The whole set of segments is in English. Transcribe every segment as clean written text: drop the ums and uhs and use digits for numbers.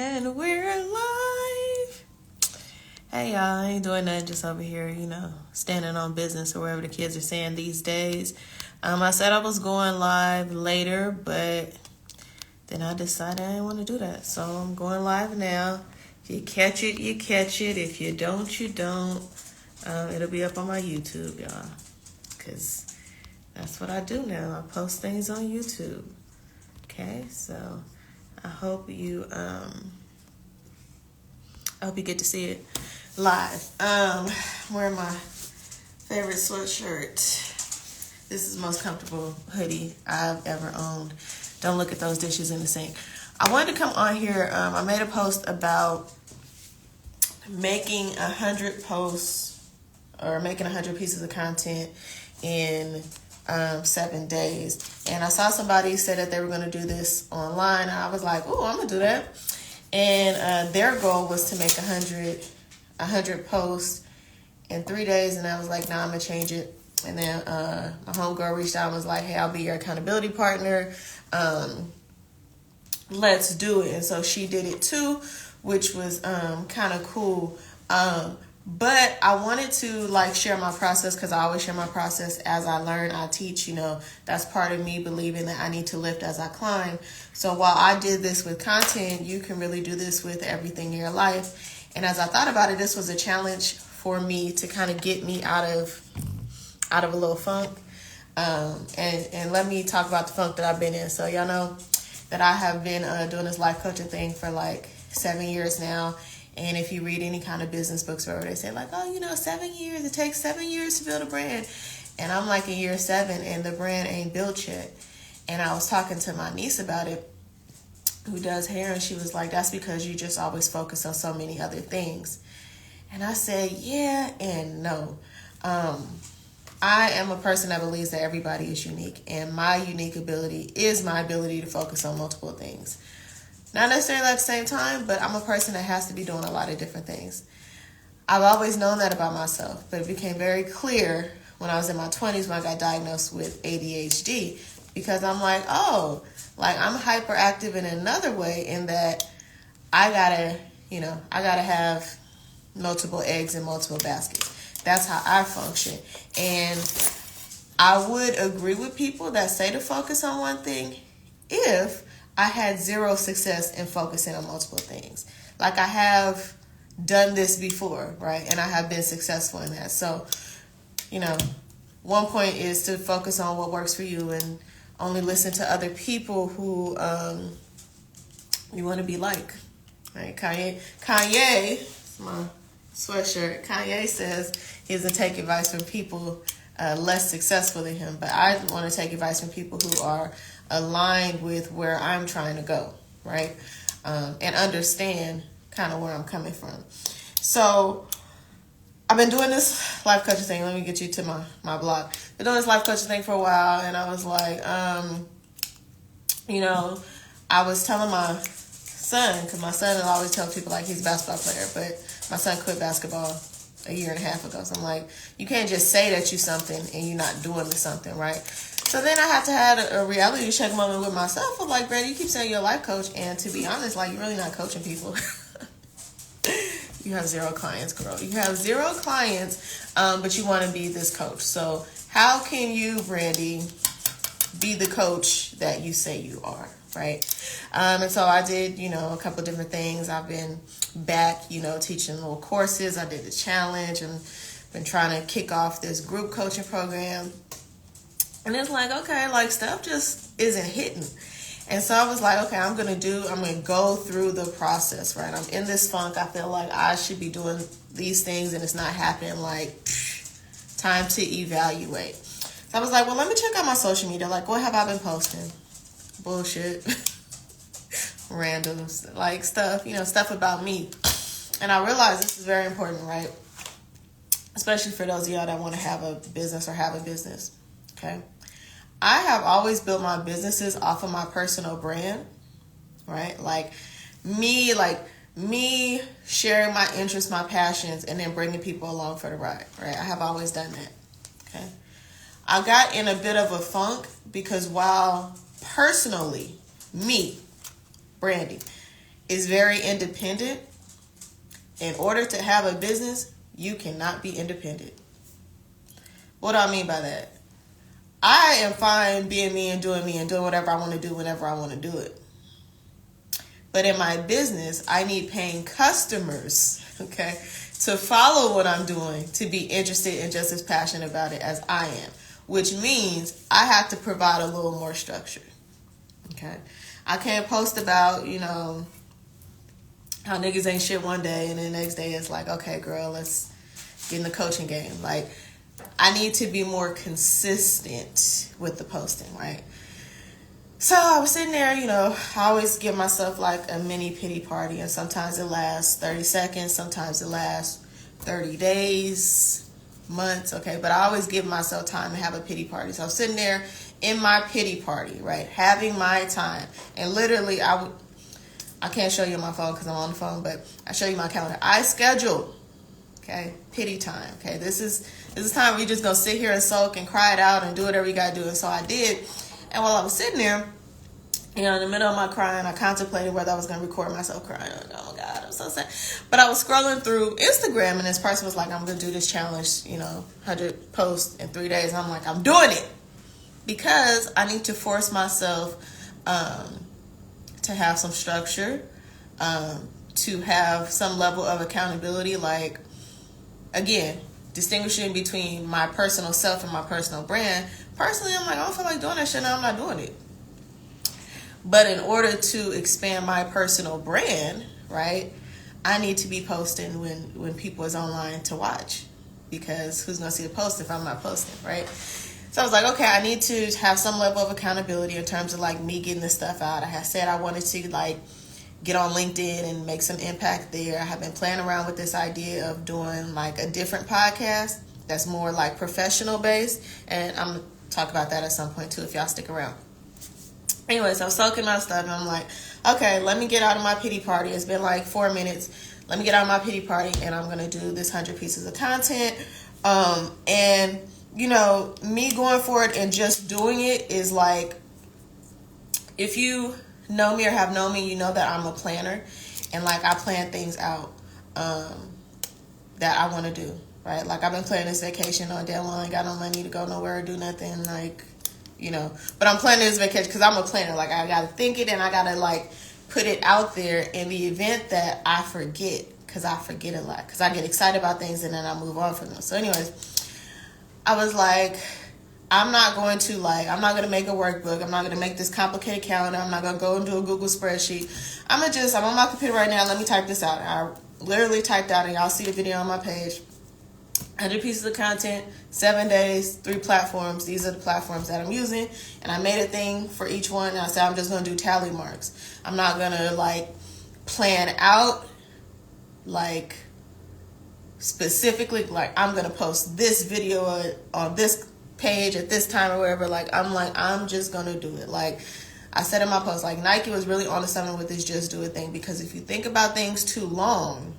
And we're live. Hey y'all, I ain't doing nothing, just over here, standing on business or whatever the kids are saying these days. I said I was going live later, but then I decided I didn't want to do that. So I'm going live now. If you catch it, you catch it. If you don't, you don't. It'll be up on my YouTube, y'all. Because that's what I do now. I post things on YouTube. Okay, so I hope you get to see it live. Wearing my favorite sweatshirt. This is the most comfortable hoodie I've ever owned. Don't look at those dishes in the sink. I wanted to come on here. I made a post about making 100 posts or making 100 pieces of content in 7 days. And I saw somebody say that they were going to do this online. And I was like, oh, I'm going to do that. And their goal was to make 100 posts in 3 days. And I was like, nah, I'm going to change it. And then my homegirl reached out and was like, hey, I'll be your accountability partner. Let's do it. And so she did it too, which was kind of cool. But I wanted to share my process, because I always share my process as I learn, I teach. That's part of me believing that I need to lift as I climb. So while I did this with content, you can really do this with everything in your life. And as I thought about it, this was a challenge for me to kind of get me out of a little funk. And let me talk about the funk that I've been in. So y'all know that I have been doing this life coaching thing for 7 years now. And if you read any kind of business books or whatever, they say 7 years, it takes 7 years to build a brand. And I'm in year 7 and the brand ain't built yet. And I was talking to my niece about it, who does hair, and she was like, that's because you just always focus on so many other things. And I said, yeah and no. I am a person that believes that everybody is unique, and my unique ability is my ability to focus on multiple things. Not necessarily at the same time, but I'm a person that has to be doing a lot of different things. I've always known that about myself, but it became very clear when I was in my 20s when I got diagnosed with ADHD, because I'm I'm hyperactive in another way, in that I gotta have multiple eggs in multiple baskets. That's how I function. And I would agree with people that say to focus on one thing if I had zero success in focusing on multiple things. I have done this before, right? And I have been successful in that. So, one point is to focus on what works for you and only listen to other people who you want to be like. Right? Kanye, my sweatshirt, Kanye says he doesn't take advice from people less successful than him, but I want to take advice from people who are aligned with where I'm trying to go, right? And understand kind of where I'm coming from. So I've been doing this life coaching thing. Let me get you to my blog. Been doing this life coaching thing for a while, and I was like, I was telling my son, because my son will always tell people he's a basketball player, but my son quit basketball a year and a half ago. So I'm like, you can't just say that you're something and you're not doing something, right? So then I had to have a reality check moment with myself. I'm like, Brandon, you keep saying you're a life coach, and to be honest, you're really not coaching people. You have 0 clients, girl. You have 0 clients, but you want to be this coach. So how can you, Brandy, be the coach that you say you are, right? And so I did, a couple different things. I've been back, teaching little courses. I did the challenge and been trying to kick off this group coaching program. And it's okay, stuff just isn't hitting. And so I was like, okay, I'm going to go through the process, right? I'm in this funk. I feel like I should be doing these things and it's not happening. Time to evaluate. So I was like, well, let me check out my social media. What have I been posting? Bullshit. Random, stuff, stuff about me. And I realized this is very important, right? Especially for those of y'all that want to have a business or have a business. Okay. I have always built my businesses off of my personal brand, right? Me sharing my interests, my passions, and then bringing people along for the ride, right? I have always done that. Okay. I got in a bit of a funk because while personally, me, Brandy, is very independent. In order to have a business, you cannot be independent. What do I mean by that? I am fine being me and doing whatever I want to do whenever I want to do it. But in my business, I need paying customers, okay, to follow what I'm doing, to be interested and just as passionate about it as I am, which means I have to provide a little more structure, okay? I can't post about, how niggas ain't shit one day and then the next day it's like, okay, girl, let's get in the coaching game. Like, I need to be more consistent with the posting, right? So I was sitting there, I always give myself like a mini pity party, and sometimes it lasts 30 seconds, sometimes it lasts 30 days, months, okay? But I always give myself time to have a pity party. So I'm sitting there in my pity party, right? Having my time. And literally, I can't show you my phone because I'm on the phone, but I show you my calendar. I schedule, okay, pity time, okay? This is time where you just gonna sit here and soak and cry it out and do whatever you gotta do. And so I did. And while I was sitting there, in the middle of my crying, I contemplated whether I was going to record myself crying. Oh, my God, I'm so sad. But I was scrolling through Instagram, and this person was like, I'm going to do this challenge, 100 posts in 3 days. And I'm like, I'm doing it. Because I need to force myself to have some structure, to have some level of accountability. Like, again, distinguishing between my personal self and my personal brand. Personally, I'm like, I don't feel like doing that shit, now I'm not doing it. But in order to expand my personal brand, right, I need to be posting when people is online to watch. Because who's going to see the post if I'm not posting, right? So I was like, okay, I need to have some level of accountability in terms of like me getting this stuff out. I had said I wanted to like get on LinkedIn and make some impact there. I have been playing around with this idea of doing like a different podcast that's more like professional based. And I'm going to talk about that at some point too if y'all stick around. Anyways, I'm soaking my stuff and I'm like, okay, let me get out of my pity party. It's been like 4 minutes. Let me get out of my pity party and I'm going to do this 100 pieces of content. And, me going for it and just doing it is like, if you know me or have known me, you know that I'm a planner. And like, I plan things out that I want to do, right? Like, I've been planning this vacation on deadline, got no money to go nowhere or do nothing, like, but I'm planning this vacation because I'm a planner. Like, I got to think it and I got to, like, put it out there in the event that I forget, because I forget a lot. Because I get excited about things and then I move on from them. So, anyways, I was like, I'm not going to make a workbook. I'm not going to make this complicated calendar. I'm not going to go and do a Google spreadsheet. I'm on my computer right now. Let me type this out. I literally typed out, and y'all see the video on my page. 100 pieces of content, 7 days, 3 platforms. These are the platforms that I'm using. And I made a thing for each one. And I said, I'm just going to do tally marks. I'm not going to like plan out like specifically like I'm going to post this video on this page at this time or whatever. I'm just going to do it. Like I said in my post, like Nike was really on to something with this just do it thing. Because if you think about things too long,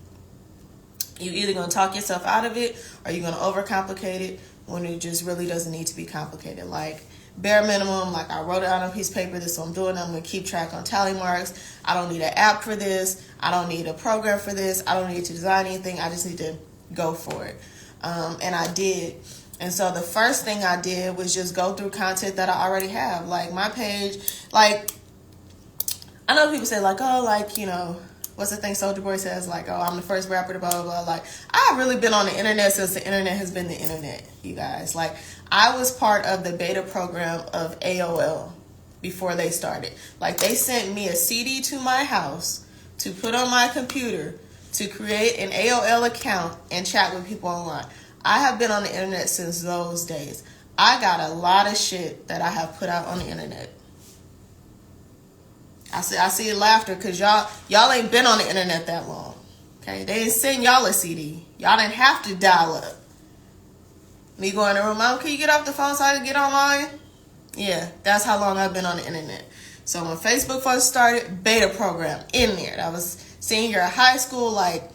you're either going to talk yourself out of it or you're going to overcomplicate it when it just really doesn't need to be complicated. Like, bare minimum, like I wrote it out on a piece of paper, this is what I'm doing. I'm going to keep track on tally marks. I don't need an app for this. I don't need a program for this. I don't need to design anything. I just need to go for it. And I did. And so the first thing I did was just go through content that I already have. Like, my page, like, I know people say, like, oh, like, what's the thing Soulja Boy says? Like, oh, I'm the first rapper to blah, blah, blah. Like, I've really been on the internet since the internet has been the internet, you guys. Like, I was part of the beta program of AOL before they started. Like, they sent me a CD to my house to put on my computer to create an AOL account and chat with people online. I have been on the internet since those days. I got a lot of shit that I have put out on the internet. I see laughter because y'all ain't been on the internet that long. Okay, they didn't send y'all a CD. Y'all didn't have to dial up. Me going to room, Mom, can you get off the phone so I can get online? Yeah, that's how long I've been on the internet. So when Facebook first started, beta program in there. That was senior high school, like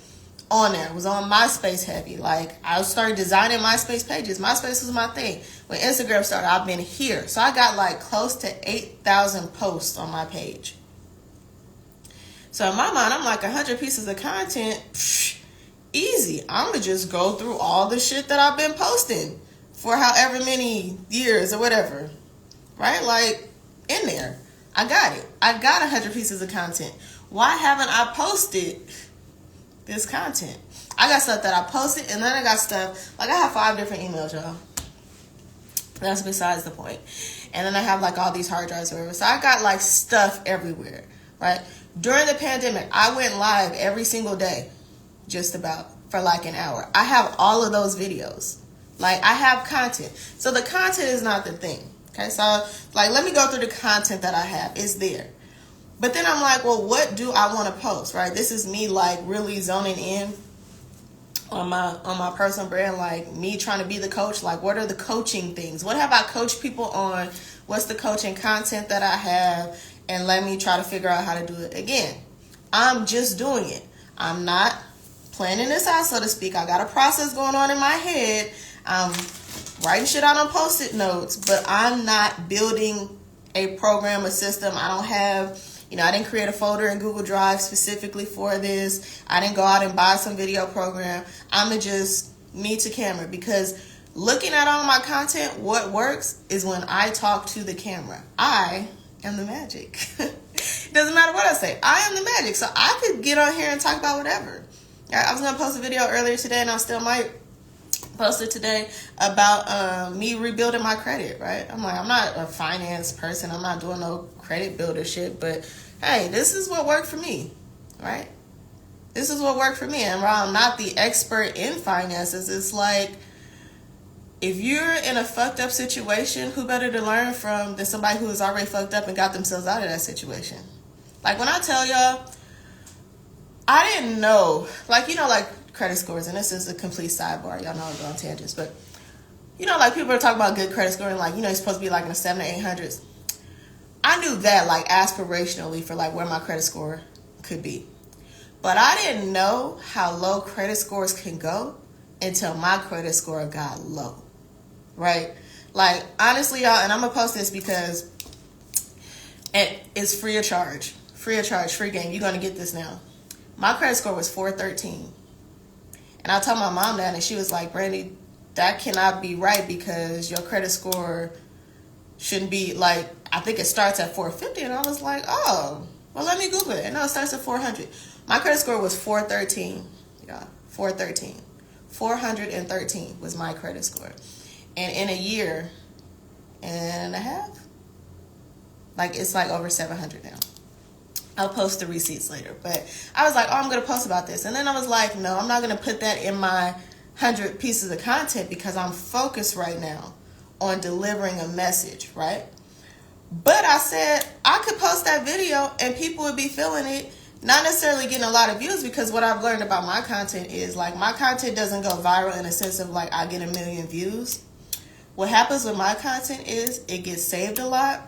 on there. It was on MySpace heavy. Like I started designing MySpace pages. MySpace was my thing. When Instagram started, I've been here. So I got like close to 8,000 posts on my page. So in my mind, I'm like 100 pieces of content, easy. I'm going to just go through all the shit that I've been posting for however many years or whatever. Right? Like, in there. I got it. I got 100 pieces of content. Why haven't I posted this content? I got stuff that I posted, and then I got stuff, like I have 5 different emails, y'all. That's besides the point. And then I have like all these hard drives or whatever. So I got like stuff everywhere, right? During the pandemic, I went live every single day, just about, for like an hour. I have all of those videos. Like, I have content. So the content is not the thing. Okay, so like, let me go through the content that I have. It's there. But then I'm like, well, what do I want to post, right? This is me like really zoning in on my personal brand, like me trying to be the coach. Like, what are the coaching things? What have I coached people on? What's the coaching content that I have? And let me try to figure out how to do it. Again, I'm just doing it. I'm not planning this out, so to speak. I got a process going on in my head. I'm writing shit out on Post-it notes, but I'm not building a program, a system. I don't have, I didn't create a folder in Google Drive specifically for this. I didn't go out and buy some video program. I'm just me to camera, because looking at all my content, what works is when I talk to the camera. I am the magic. It doesn't matter what I say. I am the magic. So I could get on here and talk about whatever. I was going to post a video earlier today, and I still might post it today, about me rebuilding my credit, right? I'm like, I'm not a finance person. I'm not doing no credit builder shit. But, hey, this is what worked for me, right? This is what worked for me. And while I'm not the expert in finances, it's like, if you're in a fucked up situation, who better to learn from than somebody who is already fucked up and got themselves out of that situation? Like, when I tell y'all, I didn't know, like, like credit scores, and this is a complete sidebar. Y'all know I'm going on tangents, but, like people are talking about good credit scoring, like, you're supposed to be like in the 700s or 800s. I knew that, like, aspirationally for, like, where my credit score could be. But I didn't know how low credit scores can go until my credit score got low, right? Like, honestly, y'all, and I'm going to post this because it's free of charge. Free of charge, free game. You're going to get this now. My credit score was 413. And I told my mom that, and she was like, Brandy, that cannot be right, because your credit score shouldn't be, like, I think it starts at 450. And I was like, oh, well, let me Google it. And no, it starts at 400. My credit score was 413. Yeah, 413. 413 was my credit score. And in a year and a half, like, it's like over 700 now. I'll post the receipts later. But I was like, oh, I'm going to post about this. And then I was like, no, I'm not going to put that in my 100 pieces of content, because I'm focused right now on delivering a message, right? But I said I could post that video and people would be feeling it, not necessarily getting a lot of views, because what I've learned about my content is, like, my content doesn't go viral in a sense of, like, I get 1 million views. What happens with my content is it gets saved a lot.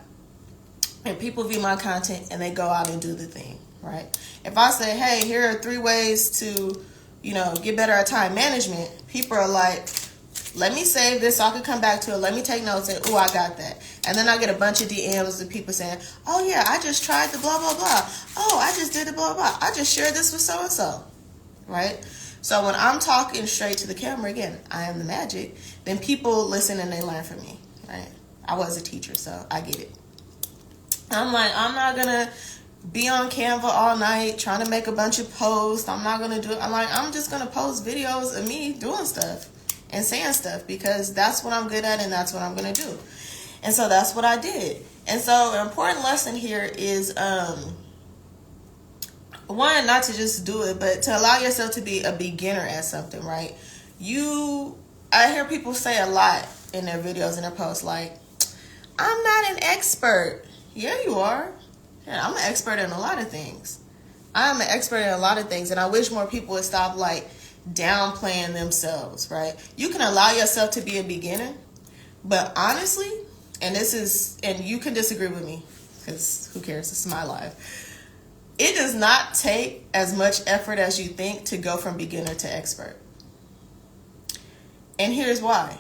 And people view my content and they go out and do the thing, right? If I say, hey, here are 3 ways to, get better at time management, people are like, let me save this so I can come back to it. Let me take notes and, I got that. And then I get a bunch of DMs of people saying, oh, yeah, I just tried the blah, blah, blah. Oh, I just did the blah, blah. I just shared this with so-and-so, right? So when I'm talking straight to the camera, again, I am the magic, then people listen and they learn from me, right? I was a teacher, so I get it. I'm like, I'm not going to be on Canva all night trying to make a bunch of posts. I'm not going to do it. I'm just going to post videos of me doing stuff and saying stuff, because that's what I'm good at and that's what I'm going to do. And so that's what I did. And so an important lesson here is, one, not to just do it, but to allow yourself to be a beginner at something, right? I hear people say a lot in their videos and their posts, like, I'm not an expert. Yeah, you are. Yeah, I'm an expert in a lot of things. I'm an expert in a lot of things, and I wish more people would stop, like, downplaying themselves, right? You can allow yourself to be a beginner, but honestly, and you can disagree with me, because who cares? It's my life. It does not take as much effort as you think to go from beginner to expert. And here's why.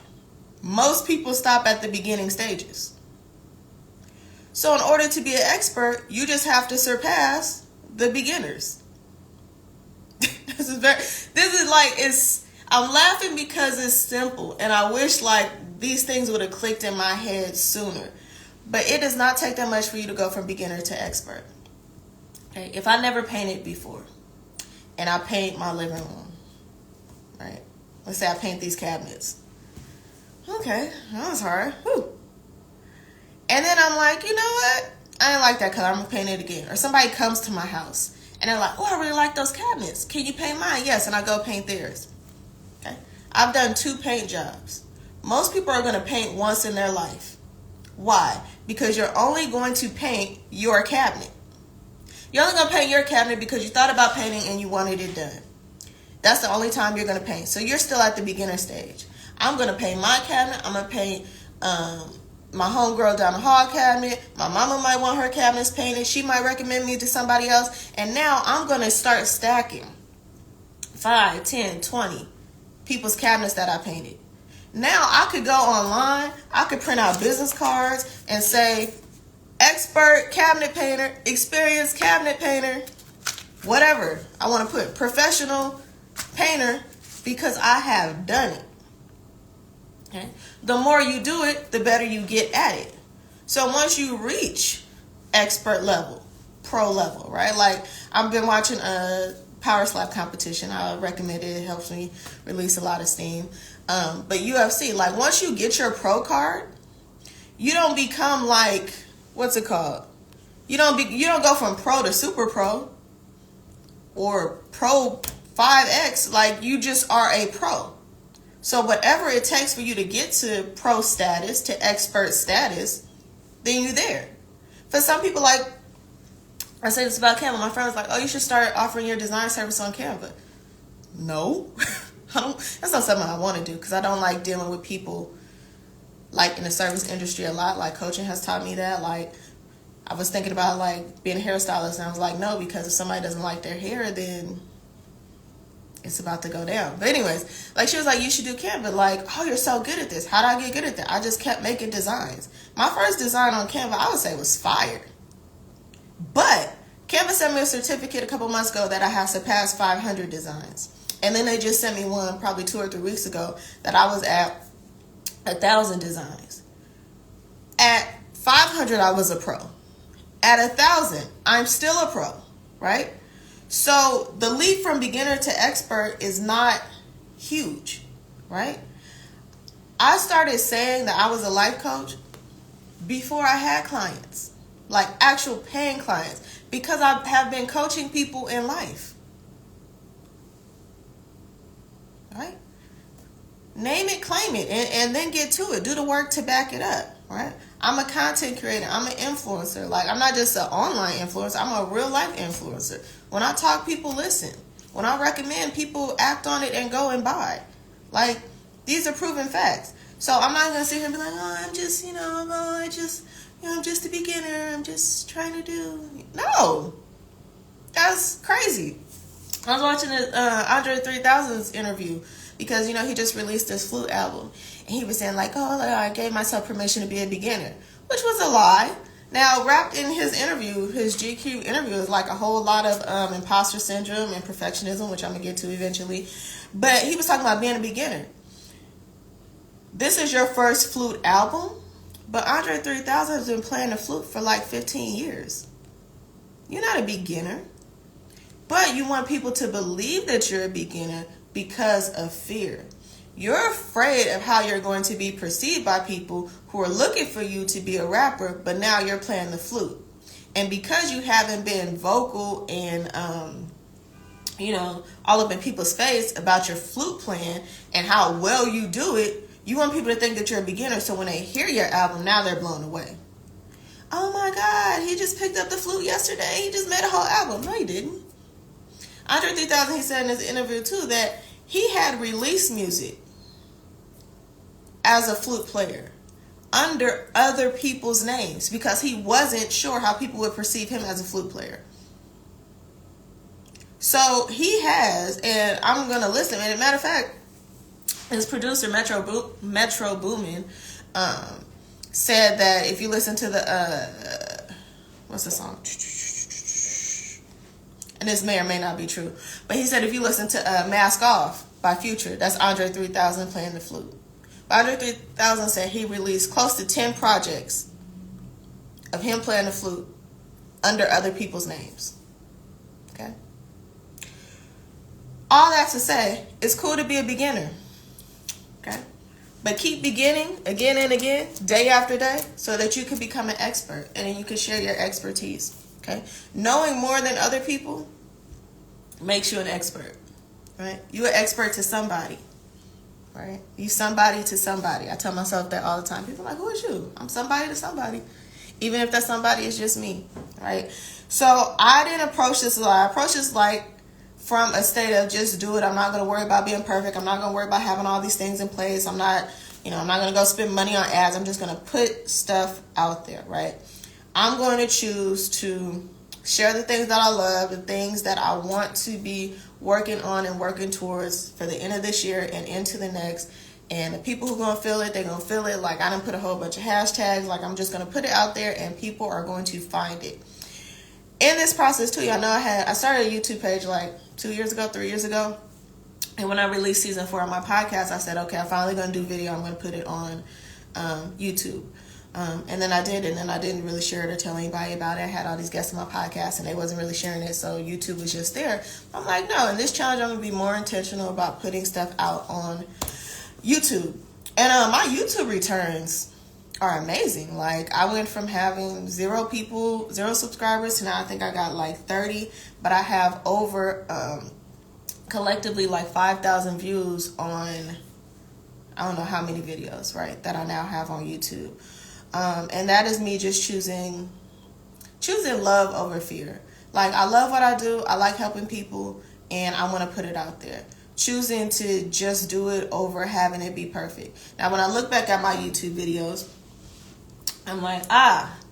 Most people stop at the beginning stages. So in order to be an expert, you just have to surpass the beginners. I'm laughing because it's simple, and I wish like these things would have clicked in my head sooner. But it does not take that much for you to go from beginner to expert. Okay, if I never painted before, and I paint my living room, right? Let's say I paint these cabinets. Okay, that was hard. Whew. And then I'm like, you know what? I didn't like that color. I'm gonna paint it again. Or somebody comes to my house and they're like, oh, I really like those cabinets. Can you paint mine? Yes, and I go paint theirs. Okay, I've done 2 paint jobs. Most people are gonna paint once in their life. Why? Because you're only going to paint your cabinet. You're only going to paint your cabinet because you thought about painting and you wanted it done. That's the only time you're going to paint. So you're still at the beginner stage. I'm going to paint my cabinet. I'm going to paint my homegirl down the hall cabinet. My mama might want her cabinets painted. She might recommend me to somebody else. And now I'm going to start stacking 5, 10, 20 people's cabinets that I painted. Now I could go online, I could print out business cards and say, expert cabinet painter, experienced cabinet painter, whatever I want to put, professional painter, because I have done it. Okay? The more you do it, the better you get at it. So once you reach expert level, pro level, right? Like I've been watching a Power Slap competition. I recommend it. It helps me release a lot of steam. But UFC, like once you get your pro card, you don't become like, what's it called? You don't go from pro to super pro or pro 5X. Like you just are a pro. So whatever it takes for you to get to pro status, to expert status, then you're there. For some people, like I say this about Canva, my friend was like, oh, you should start offering your design service on Canva. No. That's not something I want to do because I don't like dealing with people like in the service industry a lot. Like coaching has taught me that. Like I was thinking about like being a hairstylist and I was like, no, because if somebody doesn't like their hair, then it's about to go down. But anyways, like she was like, you should do Canva. Like, oh, you're so good at this. How did I get good at that? I just kept making designs. My first design on Canva, I would say was fire. But Canva sent me a certificate a couple months ago that I have surpassed 500 designs. And then they just sent me one probably 2 or 3 weeks ago that I was at 1,000 designs. At 500, I was a pro. At 1,000, I'm still a pro, right? So the leap from beginner to expert is not huge, right? I started saying that I was a life coach before I had clients, like actual paying clients, because I have been coaching people in life. Right? Name it, claim it, and then get to it. Do the work to back it up, right? I'm a content creator. I'm an influencer. Like, I'm not just an online influencer. I'm a real life influencer. When I talk, people listen. When I recommend, people act on it and go and buy. Like, these are proven facts. So I'm not going to sit here and be like, oh, I'm just, I'm just a beginner. I'm just trying to do. No. That's crazy. I was watching Andre 3000's interview because, he just released this flute album. And he was saying like, oh, I gave myself permission to be a beginner, which was a lie. Now, wrapped in his interview, his GQ interview, is like a whole lot of imposter syndrome and perfectionism, which I'm going to get to eventually. But he was talking about being a beginner. This is your first flute album, but Andre 3000 has been playing the flute for like 15 years. You're not a beginner. But you want people to believe that you're a beginner because of fear. You're afraid of how you're going to be perceived by people who are looking for you to be a rapper, but now you're playing the flute. And because you haven't been vocal and, all up in people's face about your flute playing and how well you do it, you want people to think that you're a beginner. So when they hear your album, now they're blown away. Oh my God, he just picked up the flute yesterday. He just made a whole album. No, he didn't. Andre 3000, he said in his interview too that he had released music as a flute player under other people's names because he wasn't sure how people would perceive him as a flute player. So he has, and I'm going to list him. And as a matter of fact, his producer, Metro Boomin, said that if you listen to the, what's the song? and this may or may not be true, but he said if you listen to Mask Off by Future, that's Andre 3000 playing the flute. Andre 3000 said he released close to 10 projects of him playing the flute under other people's names. Okay? All that to say, it's cool to be a beginner. Okay? But keep beginning again and again, day after day, so that you can become an expert and then you can share your expertise. Okay? Knowing more than other people makes you an expert. Right? You're an expert to somebody. Right? You somebody to somebody. I tell myself that all the time. People are like, who is you? I'm somebody to somebody. Even if that somebody is just me. Right? So I didn't approach this I approached this like from a state of just do it. I'm not going to worry about being perfect. I'm not going to worry about having all these things in place. I'm not going to go spend money on ads. I'm just going to put stuff out there. Right? I'm going to choose to share the things that I love, the things that I want to be working on and working towards for the end of this year and into the next. And the people who are going to feel it, they're going to feel it. Like, I didn't put a whole bunch of hashtags. Like, I'm just going to put it out there and people are going to find it. In this process, too, y'all know I started a YouTube page like 3 years ago. And when I released season 4 of my podcast, I said, okay, I'm finally going to do video. I'm going to put it on YouTube. And then I did, and then I didn't really share it or tell anybody about it. I had all these guests on my podcast, and they wasn't really sharing it, so YouTube was just there. I'm like, no, in this challenge, I'm going to be more intentional about putting stuff out on YouTube. And my YouTube returns are amazing. Like, I went from having 0 subscribers to now I think I got like 30, but I have over collectively like 5,000 views on I don't know how many videos, right, that I now have on YouTube. And that is me just choosing love over fear. Like, I love what I do. I like helping people, and I want to put it out there. Choosing to just do it over having it be perfect. Now, when I look back at my YouTube videos, I'm like,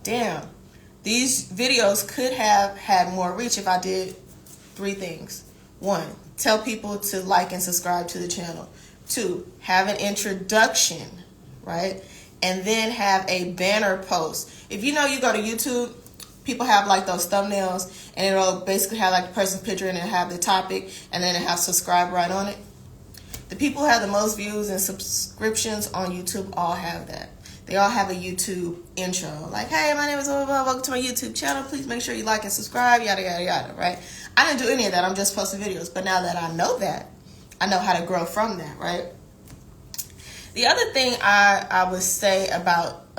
damn, these videos could have had more reach if I did 3 things. 1, tell people to like and subscribe to the channel. 2, have an introduction, right? And then have a banner post. If you know, you go to YouTube, people have like those thumbnails, and it'll basically have like the person's picture and it'll have the topic, and then it has subscribe right on it. The people who have the most views and subscriptions on YouTube all have that. They all have a YouTube intro. Like, hey, my name is blah, blah, blah. Welcome to my YouTube channel. Please make sure you like and subscribe, yada, yada, yada, right? I didn't do any of that. I'm just posting videos. But now that I know that, I know how to grow from that, right? The other thing I would say about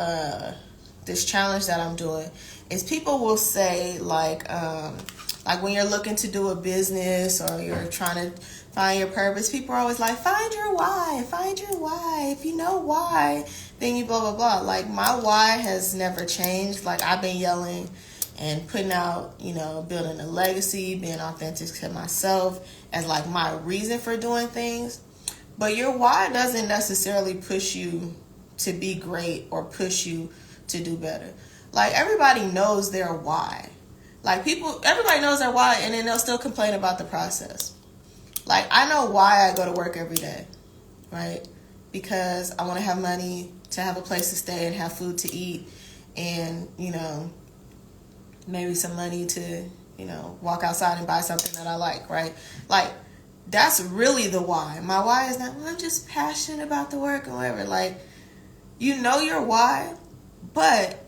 this challenge that I'm doing is people will say, like when you're looking to do a business or you're trying to find your purpose, people are always like, find your why. If you know why, then you blah, blah, blah. Like, my why has never changed. Like, I've been yelling and putting out, building a legacy, being authentic to myself as like my reason for doing things. But your why doesn't necessarily push you to be great or push you to do better. Like, everybody knows their why. Like, everybody knows their why, and then they'll still complain about the process. Like, I know why I go to work every day, right? Because I want to have money to have a place to stay and have food to eat and, maybe some money to, walk outside and buy something that I like, right? Like, that's really the why. My why is not, I'm just passionate about the work or whatever. Like, you know your why, but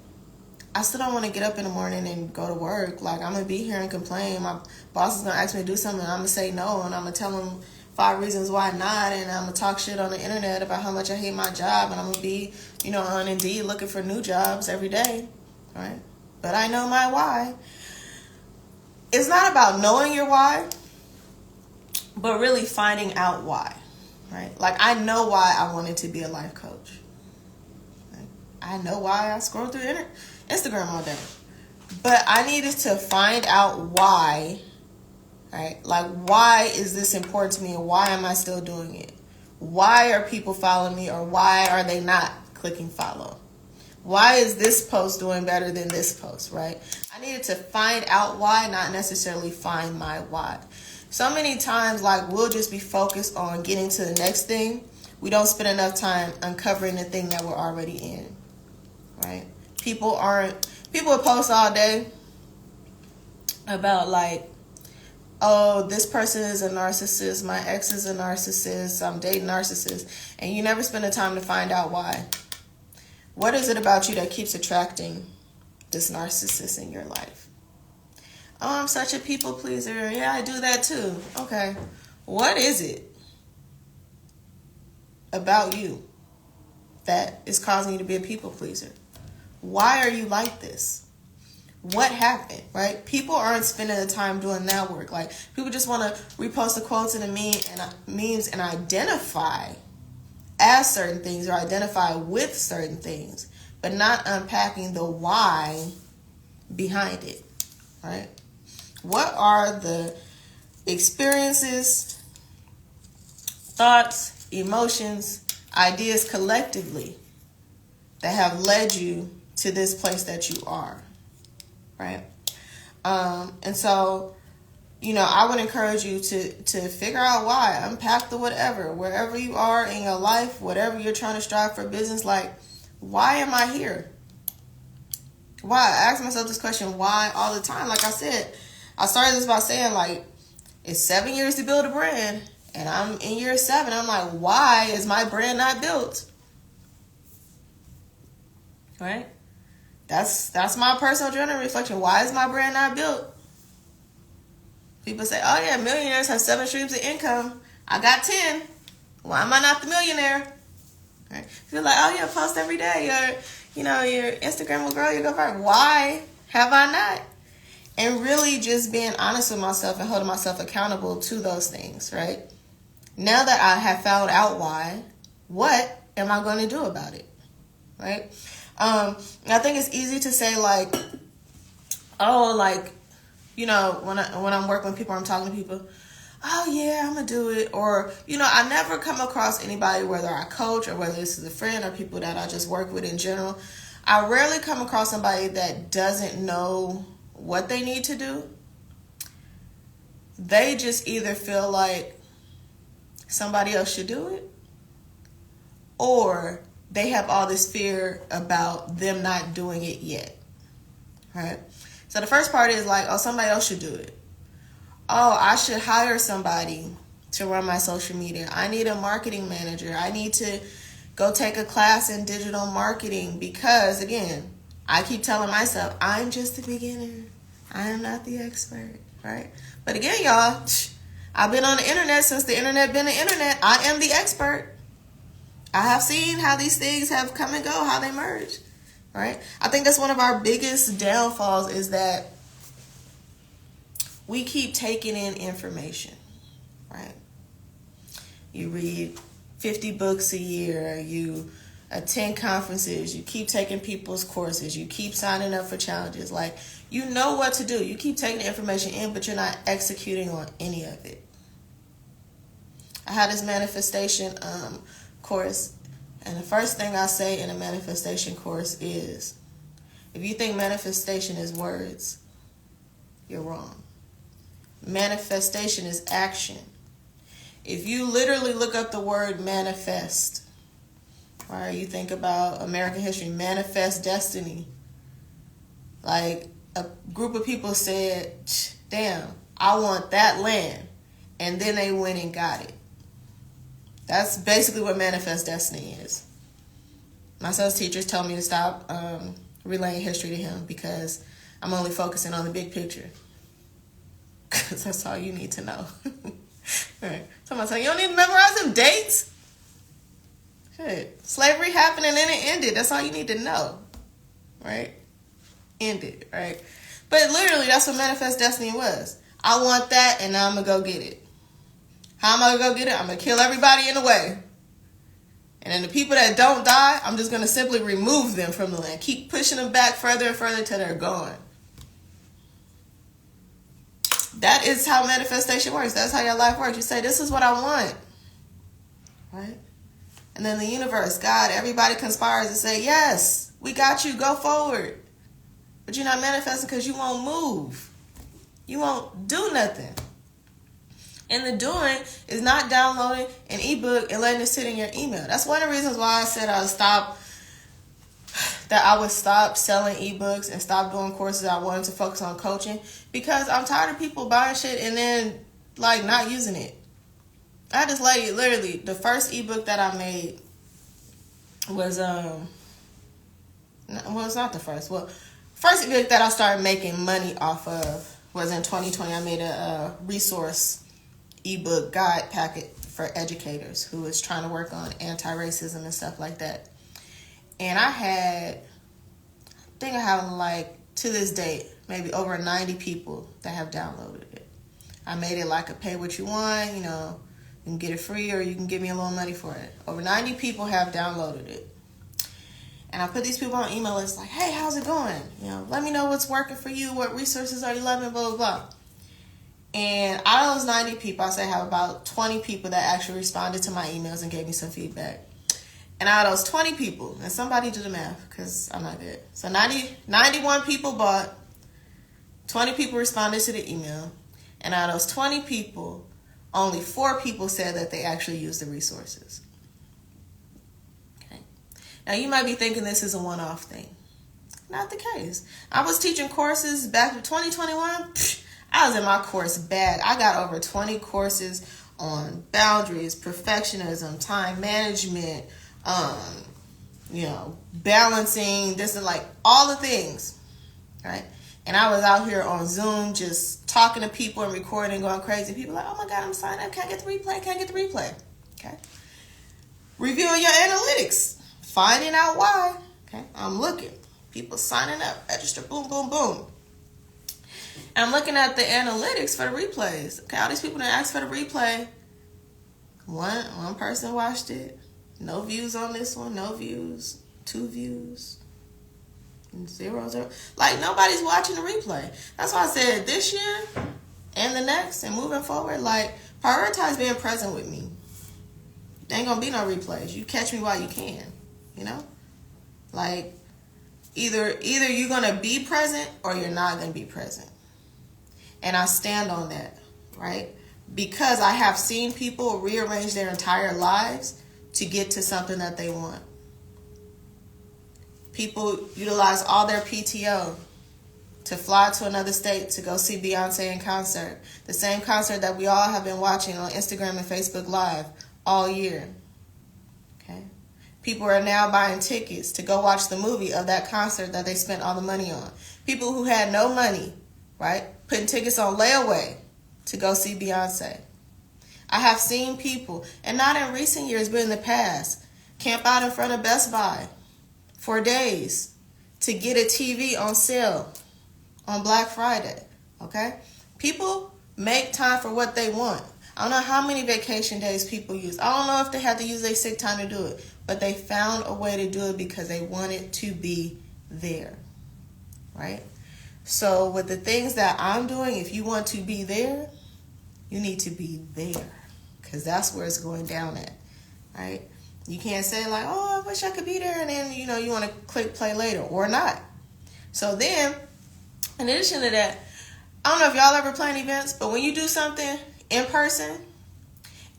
I still don't want to get up in the morning and go to work. Like, I'm going to be here and complain. My boss is going to ask me to do something, and I'm going to say no, and I'm going to tell him 5 reasons why not, and I'm going to talk shit on the internet about how much I hate my job, and I'm going to be, on Indeed looking for new jobs every day, right? But I know my why. It's not about knowing your why, but really finding out why, right? Like, I know why I wanted to be a life coach. Right? I know why I scroll through Instagram all day. But I needed to find out why, right? Like, why is this important to me, and why am I still doing it? Why are people following me, or why are they not clicking follow? Why is this post doing better than this post, right? I needed to find out why, not necessarily find my why. So many times, like, we'll just be focused on getting to the next thing. We don't spend enough time uncovering the thing that we're already in, right? People will post all day about, like, oh, this person is a narcissist, my ex is a narcissist, I'm dating narcissists, and you never spend the time to find out why. What is it about you that keeps attracting this narcissist in your life? Oh, I'm such a people pleaser. Yeah, I do that too. Okay. What is it about you that is causing you to be a people pleaser? Why are you like this? What happened, right? People aren't spending the time doing that work. Like, people just want to repost the quotes and the memes and identify as certain things or identify with certain things, but not unpacking the why behind it, right? What are the experiences, thoughts, emotions, ideas collectively that have led you to this place that you are, right? And so, I would encourage you to figure out why, unpack the whatever, wherever you are in your life, whatever you're trying to strive for business, like, why am I here? Why? I ask myself this question, why, all the time. Like I said, I started this by saying, like, it's 7 years to build a brand, and I'm in year 7. I'm like, why is my brand not built? Right? That's my personal journal reflection. Why is my brand not built? People say, oh yeah, millionaires have 7 streams of income. I got 10. Why am I not the millionaire? Right? You're like, oh yeah, post every day. Your Instagram will grow. You go viral. Why have I not? And really just being honest with myself and holding myself accountable to those things, right? Now that I have found out why, what am I going to do about it, right? I think it's easy to say, like, oh, like, when I'm working with people, I'm talking to people, oh yeah, I'm gonna do it. Or, I never come across anybody, whether I coach or whether this is a friend or people that I just work with in general. I rarely come across somebody that doesn't know what they need to do. They just either feel like somebody else should do it, or they have all this fear about them not doing it yet, right? So the first part is like, oh, somebody else should do it. Oh, I should hire somebody to run my social media. I need a marketing manager. I need to go take a class in digital marketing because, again, I keep telling myself, I'm just a beginner. I am not the expert, right? But again, y'all, I've been on the internet since the internet been the internet. I am the expert. I have seen how these things have come and go, how they merge, right? I think that's one of our biggest downfalls is that we keep taking in information, right? You read 50 books a year, you attend conferences, you keep taking people's courses, you keep signing up for challenges. Like, you know what to do. You keep taking the information in, but you're not executing on any of it. I had this manifestation course, and the first thing I say in a manifestation course is, if you think manifestation is words, you're wrong. Manifestation is action. If you literally look up the word manifest, right, you think about American history, manifest destiny. Like, a group of people said, damn, I want that land. And then they went and got it. That's basically what manifest destiny is. My son's teachers tell me to stop relaying history to him because I'm only focusing on the big picture. Because that's all you need to know. Right. Somebody say, you don't need to memorize them dates. Shit. Slavery happened and then it ended. That's all you need to know. Right? Ended. Right? But literally, that's what manifest destiny was. I want that and now I'm going to go get it. How am I going to go get it? I'm going to kill everybody in the way. And then the people that don't die, I'm just going to simply remove them from the land. Keep pushing them back further and further until they're gone. That is how manifestation works. That's how your life works. You say, this is what I want. Right? And then the universe, God, everybody conspires to say, yes, we got you. Go forward. But you're not manifesting because you won't move. You won't do nothing. And the doing is not downloading an ebook and letting it sit in your email. That's one of the reasons why I said I'll stop that I would stop selling ebooks and stop doing courses. I wanted to focus on coaching because I'm tired of people buying shit and then like not using it. I just like literally the first ebook that I made was well, it's not the first. Well, first ebook that I started making money off of was in 2020. I made a resource ebook guide packet for educators who was trying to work on anti-racism and stuff like that. And I think I have like to this date maybe over 90 people that have downloaded it. I made it like a pay what you want, you know, you can get it free or you can give me a little money for it. Over 90 people have downloaded it. And I put these people on email lists like, hey, how's it going? You know, let me know what's working for you, what resources are you loving, blah, blah, blah. And out of those 90 people, I say I have about 20 people that actually responded to my emails and gave me some feedback. And out of those 20 people, and somebody do the math because I'm not good. So 91 people bought, 20 people responded to the email. And out of those 20 people, only 4 people said that they actually used the resources. Okay. Now you might be thinking this is a one-off thing. Not the case. I was teaching courses back in 2021. I was in my course bag. I got over 20 courses on boundaries, perfectionism, time management, you know, balancing, this and like all the things, right? And I was out here on Zoom just talking to people and recording, going crazy. People like, oh my God, I'm signed up. Can't get the replay. Can't get the replay. Okay. Reviewing your analytics. Finding out why. Okay. I'm looking. People signing up. Register. Boom, boom, boom. And I'm looking at the analytics for the replays. Okay, all these people that asked for the replay. One person watched it. No views on this one. No views. 2 views. 0. Like, nobody's watching the replay. That's why I said this year and the next and moving forward, like, prioritize being present with me. There ain't gonna be no replays. You catch me while you can, you know? Like, either you're gonna be present or you're not gonna be present. And I stand on that, right? Because I have seen people rearrange their entire lives to get to something that they want. People utilize all their PTO to fly to another state to go see Beyonce in concert. The same concert that we all have been watching on Instagram and Facebook Live all year. Okay? People are now buying tickets to go watch the movie of that concert that they spent all the money on. People who had no money, right? Putting tickets on layaway to go see Beyonce. I have seen people, and not in recent years, but in the past, camp out in front of Best Buy for days to get a TV on sale on Black Friday, okay? People make time for what they want. I don't know how many vacation days people use. I don't know if they had to use their sick time to do it, but they found a way to do it because they wanted to be there, right? So with the things that I'm doing, if you want to be there, you need to be there because that's where it's going down at, right? You can't say like, oh, I wish I could be there, and then, you know, you want to click play later or not. So then, in addition to that, I don't know if y'all ever plan events, but when you do something in person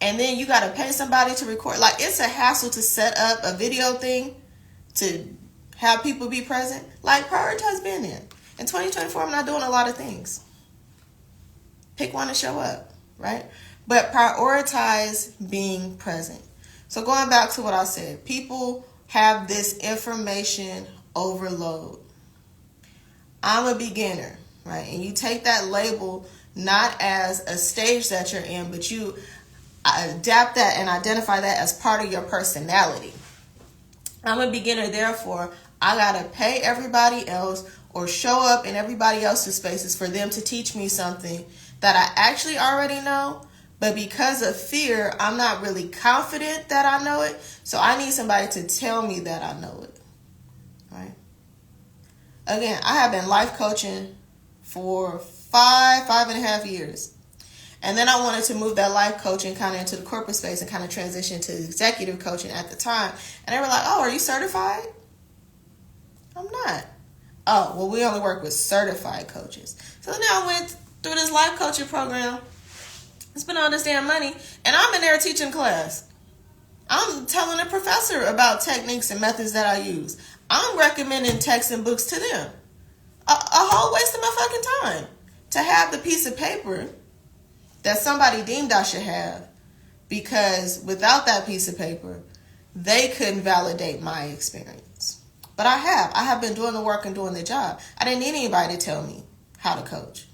and then you got to pay somebody to record, like it's a hassle to set up a video thing to have people be present. Like, prioritize being there. In 2024, I'm not doing a lot of things. Pick one to show up, right? But prioritize being present. So going back to what I said, people have this information overload. I'm a beginner, right? And you take that label not as a stage that you're in, but you adapt that and identify that as part of your personality. I'm a beginner, therefore, I gotta pay everybody else or show up in everybody else's spaces for them to teach me something that I actually already know. But because of fear, I'm not really confident that I know it. So I need somebody to tell me that I know it. Right? Again, I have been life coaching for 5.5 years. And then I wanted to move that life coaching kind of into the corporate space and kind of transition to executive coaching at the time. And they were like, oh, are you certified? I'm not. Oh, well, we only work with certified coaches. So now I went through this life coaching program. Spent all this damn money, and I'm in there teaching class. I'm telling a professor about techniques and methods that I use. I'm recommending texting books to them. A whole waste of my fucking time to have the piece of paper that somebody deemed I should have, because without that piece of paper, they couldn't validate my experience. But I have been doing the work and doing the job. I didn't need anybody to tell me how to coach.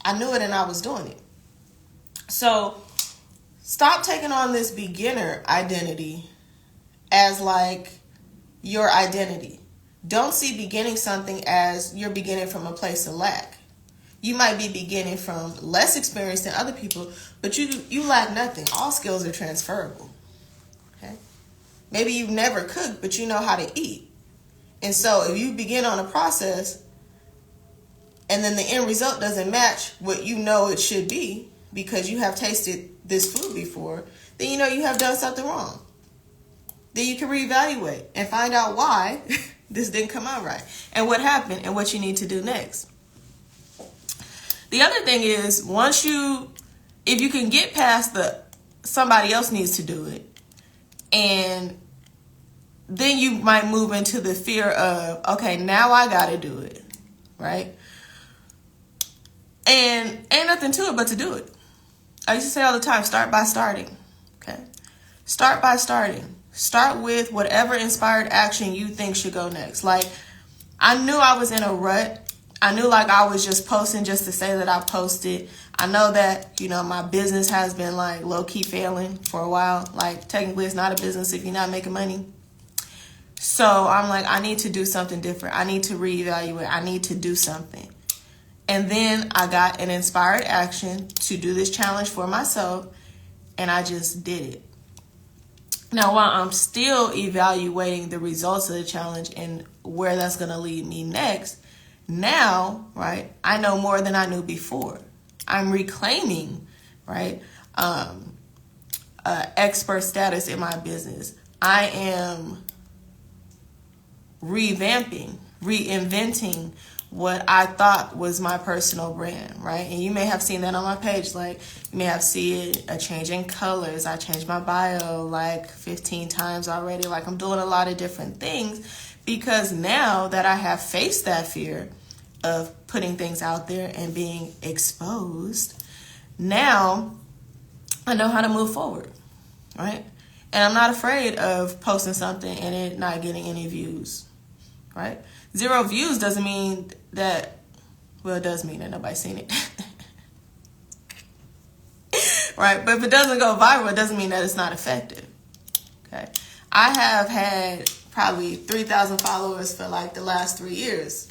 I knew it and I was doing it. So stop taking on this beginner identity as like your identity. Don't see beginning something as you're beginning from a place of lack. You might be beginning from less experience than other people, but you lack nothing. All skills are transferable. Okay? Maybe you've never cooked, but you know how to eat. And so if you begin on a process and then the end result doesn't match what you know it should be because you have tasted this food before, then you know you have done something wrong. Then you can reevaluate and find out why this didn't come out right and what happened and what you need to do next. The other thing is, if you can get past somebody else needs to do it, and then you might move into the fear of, okay, now I got to do it, right? And ain't nothing to it but to do it. I used to say all the time, start by starting, okay? Start by starting. Start with whatever inspired action you think should go next. Like, I knew I was in a rut. I knew like I was just posting just to say that I posted. I know that, my business has been like low-key failing for a while. Like, technically it's not a business if you're not making money. So I'm like, I need to do something different. I need to reevaluate. I need to do something. And then I got an inspired action to do this challenge for myself, and I just did it. Now, while I'm still evaluating the results of the challenge and where that's going to lead me next, now, right, I know more than I knew before. I'm reclaiming, right, expert status in my business. I am revamping, reinventing what I thought was my personal brand, right? And you may have seen that on my page. Like, you may have seen a change in colors. I changed my bio like 15 times already. Like, I'm doing a lot of different things because now that I have faced that fear of putting things out there and being exposed, now I know how to move forward, right? And I'm not afraid of posting something and it not getting any views, right? 0 views doesn't mean that, well, it does mean that nobody's seen it. Right? But if it doesn't go viral, it doesn't mean that it's not effective. Okay? I have had probably 3,000 followers for like the last 3 years.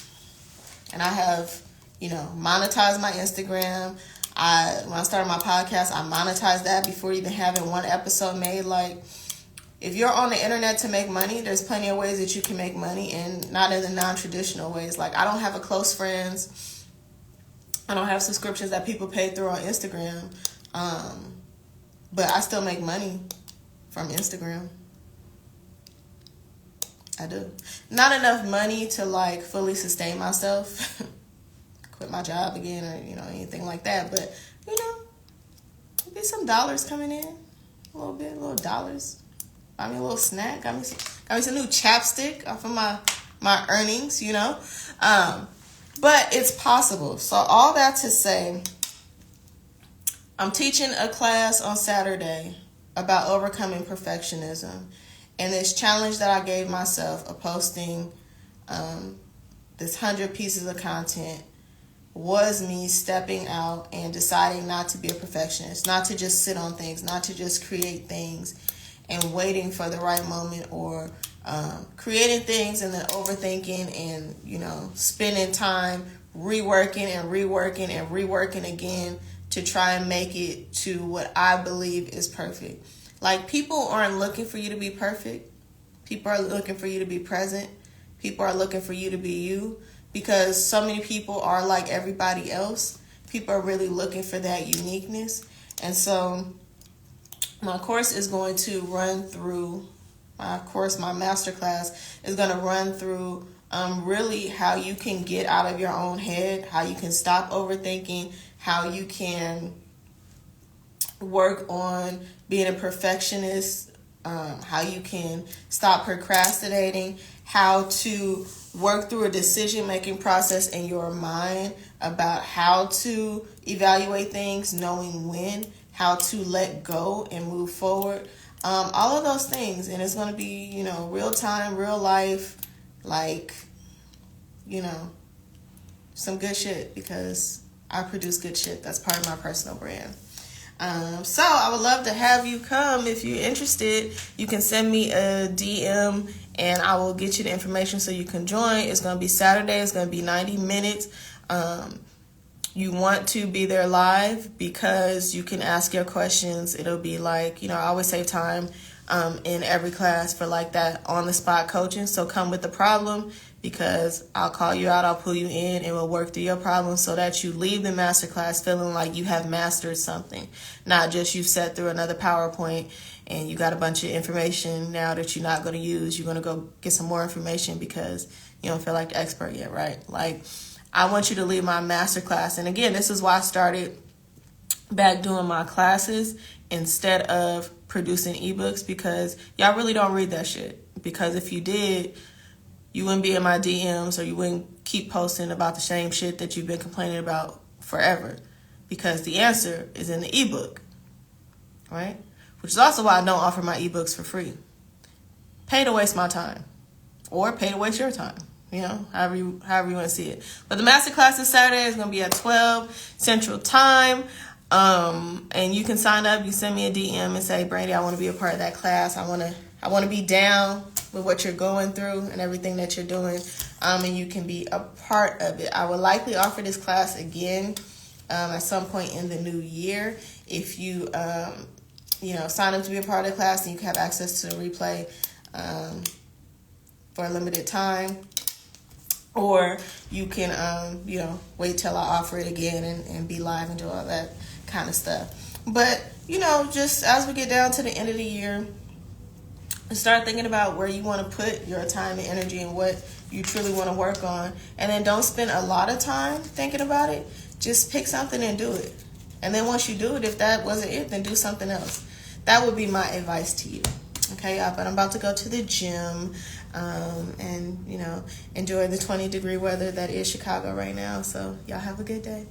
And I have, monetized my Instagram. When I started my podcast, I monetized that before even having one episode made. Like, if you're on the internet to make money, there's plenty of ways that you can make money, and not in the non-traditional ways. Like, I don't have a close friends. I don't have subscriptions that people pay through on Instagram. But I still make money from Instagram. I do. Not enough money to like fully sustain myself. Quit my job again or, anything like that. But, be some dollars coming in. A little bit, little dollars. Buy me a little snack. Got me some new chapstick off of my earnings, But it's possible. So all that to say, I'm teaching a class on Saturday about overcoming perfectionism. And this challenge that I gave myself of posting this 100 pieces of content was me stepping out and deciding not to be a perfectionist, not to just sit on things, not to just create things and waiting for the right moment, or creating things and then overthinking and, spending time reworking again to try and make it to what I believe is perfect. Like, people aren't looking for you to be perfect. People are looking for you to be present. People are looking for you to be you, because so many people are like everybody else. People are really looking for that uniqueness. And so my course is going to run through, my masterclass is going to run through really how you can get out of your own head, how you can stop overthinking, how you can work on being a perfectionist how you can stop procrastinating, how to work through a decision-making process in your mind about how to evaluate things, knowing when, how to let go and move forward. All of those things. And it's going to be, real time, real life, like, some good shit, because I produce good shit. That's part of my personal brand. So I would love to have you come. If you're interested, you can send me a DM and I will get you the information so you can join. It's going to be Saturday. It's going to be 90 minutes. You want to be there live because you can ask your questions. It'll be like, I always save time in every class for like that on the spot coaching. So come with the problem, because I'll call you out, I'll pull you in, and we'll work through your problem so that you leave the masterclass feeling like you have mastered something, not just you've sat through another PowerPoint and you got a bunch of information now that you're not going to use. You're going to go get some more information because you don't feel like the expert yet, right? Like, I want you to leave my masterclass. And again, this is why I started back doing my classes instead of producing ebooks, because y'all really don't read that shit. Because if you did, you wouldn't be in my DMs, or you wouldn't keep posting about the same shit that you've been complaining about forever, because the answer is in the ebook, right? Which is also why I don't offer my ebooks for free. Pay to waste my time, or pay to waste your time, however you want to see it. But the masterclass this Saturday is going to be at 12 Central Time. And you can sign up. You send me a DM and say, Brandy, I want to be a part of that class. I want to be down with what you're going through and everything that you're doing. And you can be a part of it. I will likely offer this class again at some point in the new year. If you, sign up to be a part of the class, and you can have access to the replay for a limited time. Or you can, wait till I offer it again and be live and do all that kind of stuff. But, just as we get down to the end of the year, start thinking about where you want to put your time and energy and what you truly want to work on. And then don't spend a lot of time thinking about it. Just pick something and do it. And then once you do it, if that wasn't it, then do something else. That would be my advice to you. Okay, y'all, but I'm about to go to the gym and, enjoy the 20-degree weather that is Chicago right now. So y'all have a good day.